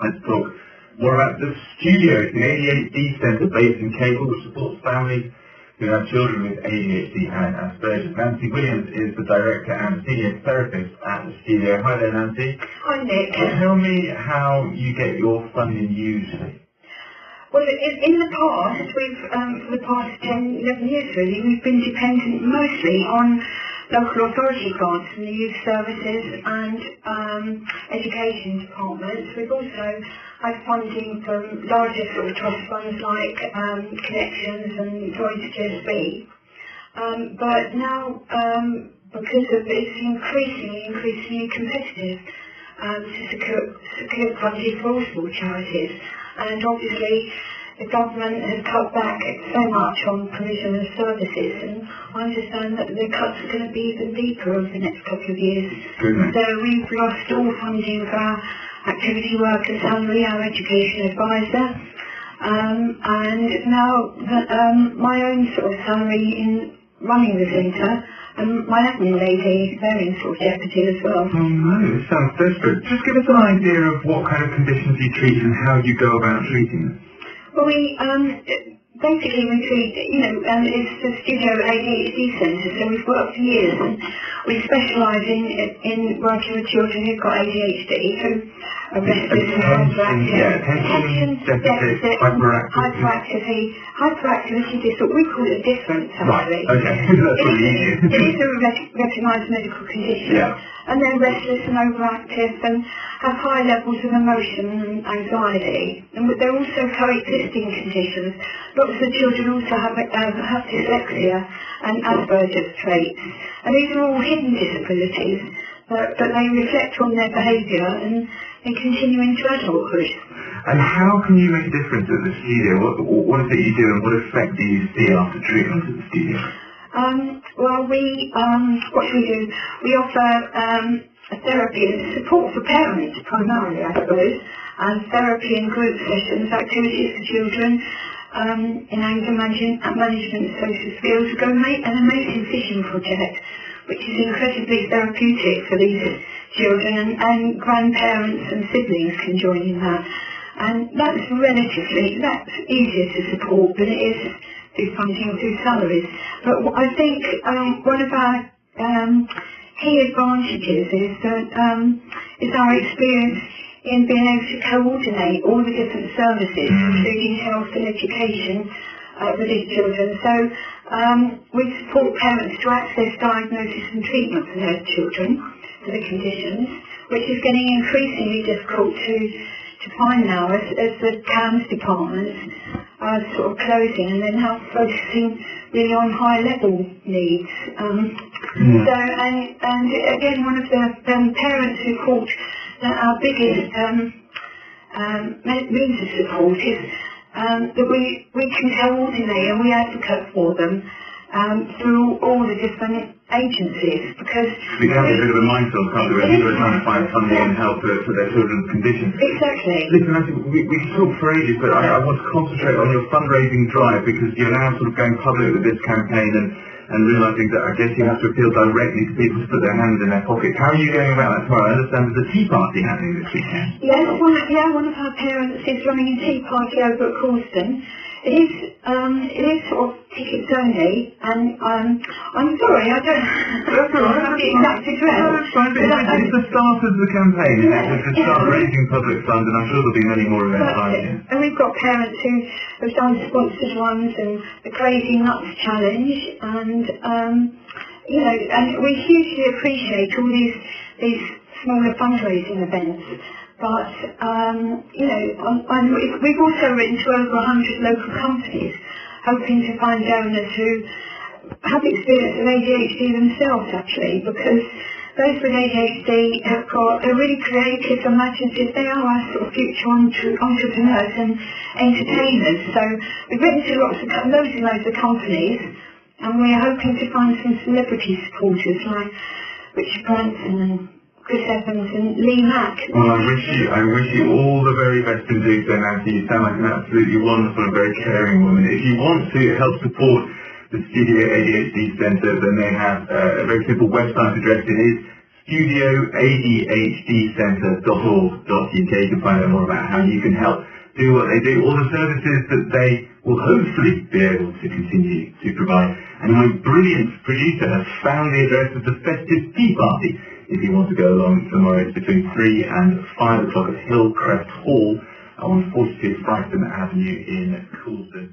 Let's talk more about the Studio, the ADHD Centre based in Cable, which supports families who have children with ADHD and Asperger's. Nancy Williams is the director and senior therapist at the Studio. Hi there, Nancy. Hi, Nick. Tell me how you get your funding usually. Well, in the past, for the past 10, 11 years really, we've been dependent mostly on local authority grants from the youth services and education departments. We've also had funding from larger sort of trust funds like Connections and Joy to GSB. But now, because of it's increasingly competitive to secure funding for all small charities, and obviously the government has cut back so much on provision of services, and I understand that the cuts are going to be even deeper over the next couple of years. Goodness. So we've lost all funding for our activity worker salary, our education advisor, and now my own sort of salary in running the centre, and my admin lady, they're in sort of jeopardy as well. Oh no, it sounds desperate. Just give us an idea of what kind of conditions you treat and how you go about treating them. Well, we basically we treat, it's the Studio ADHD Centre, so we've worked for years, and we specialise in working with children who've got ADHD, who are restless and hyperactive. Attention deficit, hyperactivity disorder. We call it different, actually. Right, okay. That's really easy. It is a recognised medical condition. Yeah. And they're restless and overactive and have high levels of emotion and anxiety. And they're also coexisting conditions. Lots of the children also have dyslexia and Asperger's traits. And these are all hidden disabilities, but they reflect on their behaviour and they continue into adulthood. And how can you make a difference at the Studio? What is it you do and what effect do you see after treatment at the Studio? Well, what do we do? We offer a therapy and support for parents primarily, I suppose, and therapy and group sessions, activities for children in anger management, social skills. We go and make an amazing fishing project, which is incredibly therapeutic for these children, and grandparents and siblings can join in that. And that's easier to support than it is through funding through salaries. But I think one of our key advantages is that is our experience in being able to coordinate all the different services, including health and education with these children. So we support parents to access diagnosis and treatment for their children for the conditions, which is getting increasingly difficult to find now as the CAMS departments are sort of closing and then now focusing really on high level needs. So and again, one of the parents who called that our biggest means of support is that we can coordinate and we advocate for them through all the different agencies, because we can have a bit of a minefield, can't we, when people are trying to find funding and help for their children's conditions. Exactly. Listen, Nancy, we can talk for ages, but I want to concentrate on your fundraising drive, because you're now sort of going public with this campaign and realising that I guess you have to appeal directly to people to put their hands in their pockets. How are you going about that tomorrow? I understand there's a tea party happening this weekend. Yes, one of our parents is running a tea party over at Causton. It is sort of tickets only, and I'm sorry, I don't have the exact address. No, it's fine, but it's the start of the campaign, isn't it? To start raising public funds, and I'm sure there'll be many more events like it. And we've got parents who have done sponsored ones, and the Crazy Nuts Challenge, and and we hugely appreciate all these smaller fundraising events. But, we've also written to over 100 local companies, hoping to find donors who have experience of ADHD themselves, actually, because those with ADHD are really creative, imaginative. They are our sort of future entrepreneurs and entertainers. So we've written to loads and loads of companies, and we're hoping to find some celebrity supporters like Richard Branson and Chris Evans and Lee Mack. Well, I wish you all the very best in doing so, Nancy. You sound like an absolutely wonderful and very caring woman. If you want to help support the Studio ADHD Centre, then they have a very simple website address. It is Studio ADHD Centre.org.uk. You can find out more about how you can help do what they do, all the services that they will hopefully be able to continue to provide. And my brilliant producer has found the address of the festive tea party if you want to go along tomorrow. It's between 3 and 5 o'clock at Hillcrest Hall on 42 Brighton Avenue in Coulsdon.